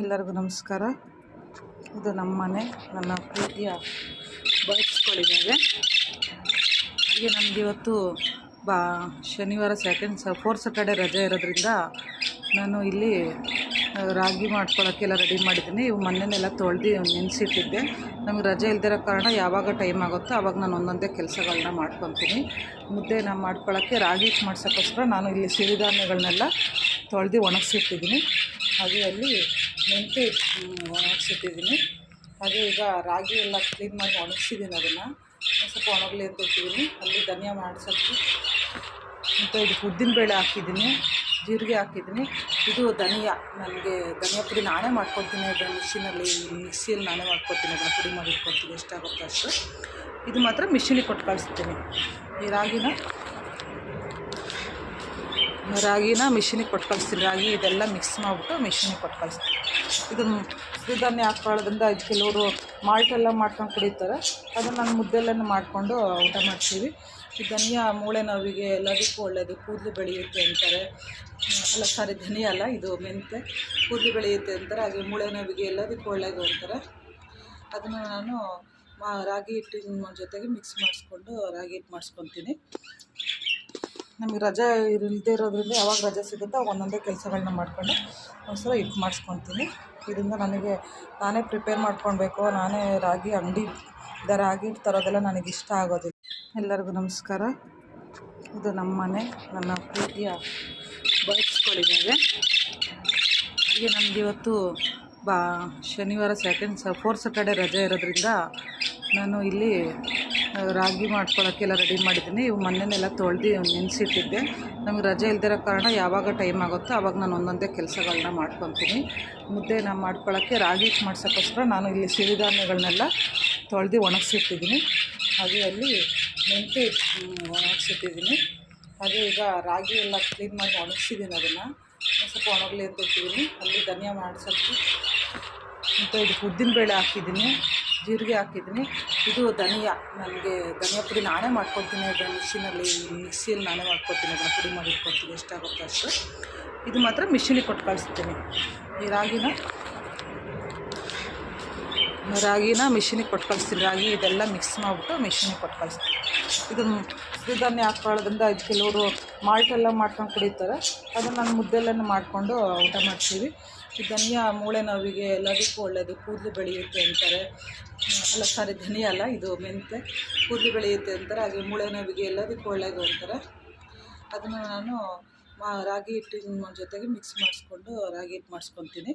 ಎಲ್ಲರಿಗೂ ನಮಸ್ಕಾರ. ಇದು ನಮ್ಮ ಮನೆ, ನನ್ನ ಪ್ರೀತಿಯ ಬರ್ಡ್ಸ್ಗಳಿದ್ದಾವೆ. ಹಾಗೆ ನನಗೆ ಇವತ್ತು ಶನಿವಾರ ಫೋರ್ತ್ ಸ್ಯಾಟರ್ಡೆ ರಜೆ ಇರೋದ್ರಿಂದ ನಾನು ಇಲ್ಲಿ ರಾಗಿ ಮಾಡ್ಕೊಳ್ಳೋಕ್ಕೆಲ್ಲ ರೆಡಿ ಮಾಡಿದ್ದೀನಿ. ಇವು ಮೊನ್ನೆನೆಲ್ಲ ತೊಳೆದು ನೆನೆಸಿಟ್ಟಿದ್ದೆ. ನಮಗೆ ರಜೆ ಇಲ್ದಿರೋ ಕಾರಣ ಯಾವಾಗ ಟೈಮ್ ಆಗುತ್ತೋ ಆವಾಗ ನಾನು ಒಂದೊಂದೇ ಕೆಲಸಗಳನ್ನ ಮಾಡ್ಕೊತೀನಿ. ಮುದ್ದೆ ನಾನು ಮಾಡ್ಕೊಳ್ಳೋಕ್ಕೆ ರಾಗಿ ಮಾಡ್ಸೋಕ್ಕೋಸ್ಕರ ನಾನು ಇಲ್ಲಿ ಸಿರಿಧಾನ್ಯಗಳನ್ನೆಲ್ಲ ತೊಳೆದು ಒಣಗಿಸಿಟ್ಟಿದ್ದೀನಿ. ಹಾಗೆ ಅಲ್ಲಿ ಮೆಂತ್ಯ ಒಣಗಿಸಿಟ್ಟಿದ್ದೀನಿ. ಹಾಗೆ ಈಗ ರಾಗಿ ಎಲ್ಲ ಕ್ಲೀನ್ ಮಾಡಿ ಒಣಗಿಸಿದ್ದೀನಿ. ಅದನ್ನು ಸ್ವಲ್ಪ ಒಣಗಲಿ ಅಂತ ಇಟ್ಟಿದ್ದೀನಿ. ಅಲ್ಲಿ ಧನಿಯಾ ಮಾಡಿಸೋಕ್ಕೆ ಮತ್ತು ಇದು ಉದ್ದಿನಬೇಳೆ ಹಾಕಿದ್ದೀನಿ, ಜೀರಿಗೆ ಹಾಕಿದ್ದೀನಿ. ಇದು ಧನಿಯಾ, ನನಗೆ ಧನಿಯಾ ಪುಡಿ ನಾನೇ ಮಾಡ್ಕೊತೀನಿ. ಅದನ್ನು ಮಿಕ್ಸಿಯಲ್ಲಿ ನಾನೇ ಮಾಡ್ಕೊತೀನಿ. ಅದನ್ನು ಪುಡಿ ಮಾಡಿ ಇಟ್ಕೊತೀನಿ, ಎಷ್ಟಾಗುತ್ತೋ ಅಷ್ಟು. ಇದು ಮಾತ್ರ ಮಿಷಿನಿಗೆ ಕೊಟ್ಟು ಕಳಿಸ್ತೀನಿ. ಈ ರಾಗಿನ ಮಿಷಿನಿಗೆ ಕೊಟ್ಟು ಕಳಿಸ್ತೀನಿ. ರಾಗಿ ಇದೆಲ್ಲ ಮಿಕ್ಸ್ ಮಾಡಿಬಿಟ್ಟು ಮಿಷಿನಿಗೆ ಕೊಟ್ಟು ಕಳಿಸ್ತೀನಿ. ಇದನ್ನು ಸಿರಿಧಾನ್ಯ ಹಾಕ್ಕೊಳ್ಳೋದ್ರಿಂದ ಇದು ಕೆಲವರು ಮಾಲ್ಟೆಲ್ಲ ಮಾಡ್ಕೊಂಡು ಕುಡಿತಾರೆ. ಅದನ್ನು ನಾನು ಮುದ್ದೆಲ್ಲನೂ ಮಾಡಿಕೊಂಡು ಊಟ ಮಾಡ್ತೀವಿ. ಈ ಧನಿಯಾ ಮೂಳೆ ನೋವಿಗೆ ಎಲ್ಲದಕ್ಕೂ ಒಳ್ಳೆಯದು, ಕೂದಲು ಬೆಳೆಯುತ್ತೆ ಅಂತಾರೆ. ಧನಿಯಾ ಅಲ್ಲ, ಇದು ಮೆಂತ್ಯ, ಕೂದಲು ಬೆಳೆಯುತ್ತೆ ಅಂತಾರೆ. ಹಾಗೆ ಮೂಳೆ ನೋವಿಗೆ ಎಲ್ಲದಕ್ಕೂ ಒಳ್ಳೆಯದು ಅಂತಾರೆ. ಅದನ್ನು ನಾನು ರಾಗಿ ಹಿಟ್ಟಿನ ಜೊತೆಗೆ ಮಿಕ್ಸ್ ಮಾಡಿಸ್ಕೊಂಡು ರಾಗಿ ಹಿಟ್ಟು ಮಾಡಿಸ್ಕೊತೀನಿ. ನಮಗೆ ರಜೆ ಇಲ್ಲದೇ ಇರೋದ್ರಿಂದ ಯಾವಾಗ ರಜೆ ಸಿಗುತ್ತೋ ಒಂದೊಂದೇ ಕೆಲಸಗಳನ್ನ ಮಾಡಿಕೊಂಡು ಒಂದ್ಸಲ ಹಿಟ್ಟು ಮಾಡಿಸ್ಕೊತೀನಿ. ಇದರಿಂದ ನನಗೆ ನಾನೇ ಪ್ರಿಪೇರ್ ಮಾಡ್ಕೊಳ್ಬೇಕು. ನಾನೇ ರಾಗಿ ಹಿಟ್ಟು ತರೋದೆಲ್ಲ ನನಗೆ ಇಷ್ಟ ಆಗೋದಿಲ್ಲ. ಎಲ್ಲರಿಗೂ ನಮಸ್ಕಾರ. ಇದು ನಮ್ಮ ಮನೆ, ನನ್ನ ಪ್ರೀತಿಯ ಬರ್ಡ್ಸ್ಗಳಿದ್ದಾವೆ. ಹಾಗೆ ನನಗೆ ಇವತ್ತು ಶನಿವಾರ ಫೋರ್ತ್ ಸ್ಯಾಟರ್ಡೆ ರಜೆ ಇರೋದ್ರಿಂದ ನಾನು ಇಲ್ಲಿ ರಾಗಿ ಮಾಡ್ಕೊಳ್ಳೋಕ್ಕೆಲ್ಲ ರೆಡಿ ಮಾಡಿದ್ದೀನಿ. ಇವು ಮೊನ್ನೆನೆಲ್ಲ ತೊಳೆದು ನೆನೆಸಿಟ್ಟಿದ್ದೆ. ನಮಗೆ ರಜೆ ಇಲ್ದಿರೋ ಕಾರಣ ಯಾವಾಗ ಟೈಮ್ ಆಗುತ್ತೋ ಆವಾಗ ನಾನು ಒಂದೊಂದೇ ಕೆಲಸಗಳನ್ನ ಮಾಡ್ಕೊತೀನಿ. ಮುದ್ದೆ ನಾನು ಮಾಡ್ಕೊಳ್ಳೋಕ್ಕೆ ರಾಗಿ ಹಿಟ್ಟು ಮಾಡ್ಸೋಕ್ಕೋಸ್ಕರ ನಾನು ಇಲ್ಲಿ ಸಿರಿಧಾನ್ಯಗಳನ್ನೆಲ್ಲ ತೊಳೆದು ಒಣಗಿಸಿಟ್ಟಿದ್ದೀನಿ. ಹಾಗೆ ಅಲ್ಲಿ ಮೆಂತ್ಯ ಒಣಗಿಸಿಟ್ಟಿದ್ದೀನಿ. ಹಾಗೆ ಈಗ ರಾಗಿ ಎಲ್ಲ ಕ್ಲೀನ್ ಮಾಡಿ ಒಣಗಿಸಿದ್ದೀನಿ. ಅದನ್ನು ಸ್ವಲ್ಪ ಒಣಗಲಿ ಅಂತ ಇಟ್ಟಿದ್ದೀನಿ. ಅಲ್ಲಿ ಧನಿಯಾ ಮಾಡಿಸೋಕ್ಕೆ ಮತ್ತು ಇದು ಉದ್ದಿನಬೇಳೆ ಹಾಕಿದ್ದೀನಿ, ಜೀರಿಗೆ ಹಾಕಿದ್ದೀನಿ. ಇದು ಧನಿಯಾ, ನನಗೆ ಧನಿಯಾ ಪುಡಿ ನಾನೇ ಮಾಡ್ಕೊತೀನಿ. ಅದನ್ನು ಮಿಕ್ಸಿಯಲ್ಲಿ ನಾನೇ ಮಾಡ್ಕೊತೀನಿ. ಅದನ್ನು ಪುಡಿ ಮಾಡಿ ಇಟ್ಕೊತೀನಿ, ಎಷ್ಟಾಗುತ್ತೋ ಅಷ್ಟು. ಇದು ಮಾತ್ರ ಮಿಷಿನಿಗೆ ಕೊಟ್ಟು ಕಳಿಸ್ತೀನಿ. ಈ ರಾಗಿನ ಮಿಷಿನಿಗೆ ಕೊಟ್ಟು ಕಳಿಸ್ತೀನಿ. ರಾಗಿ ಇದೆಲ್ಲ ಮಿಕ್ಸ್ ಮಾಡಿಬಿಟ್ಟು ಮಿಷಿನಿಗೆ ಕೊಟ್ಟು ಕಳಿಸ್ತೀನಿ. ಇದನ್ನು ಸಿರಿಧಾನ್ಯ ಹಾಕ್ಕೊಳ್ಳೋದ್ರಿಂದ ಇದು ಕೆಲವರು ಮಾಲ್ಟೆಲ್ಲ ಮಾಡ್ಕೊಂಡು ಕುಡಿತಾರೆ. ಅದನ್ನು ನಾನು ಮುದ್ದೆಲ್ಲನೂ ಮಾಡಿಕೊಂಡು ಊಟ ಮಾಡ್ತೀವಿ. ಈ ಧನಿಯಾ ಮೂಳೆ ನೋವಿಗೆ ಎಲ್ಲದಕ್ಕೂ ಒಳ್ಳೆಯದು, ಕೂದಲು ಬೆಳೆಯುತ್ತೆ ಅಂತಾರೆ. ಧನಿಯಾ ಅಲ್ಲ, ಇದು ಮೆಂತ್ಯ, ಕೂದಲು ಬೆಳೆಯುತ್ತೆ ಅಂತಾರೆ. ಹಾಗೆ ಮೂಳೆ ನೋವಿಗೆ ಎಲ್ಲದಕ್ಕೂ ಒಳ್ಳೆಯದು ಅಂತಾರೆ. ಅದನ್ನು ನಾನು ರಾಗಿ ಹಿಟ್ಟಿನ ಜೊತೆಗೆ ಮಿಕ್ಸ್ ಮಾಡಿಸ್ಕೊಂಡು ರಾಗಿ ಹಿಟ್ಟು ಮಾಡಿಸ್ಕೊತೀನಿ.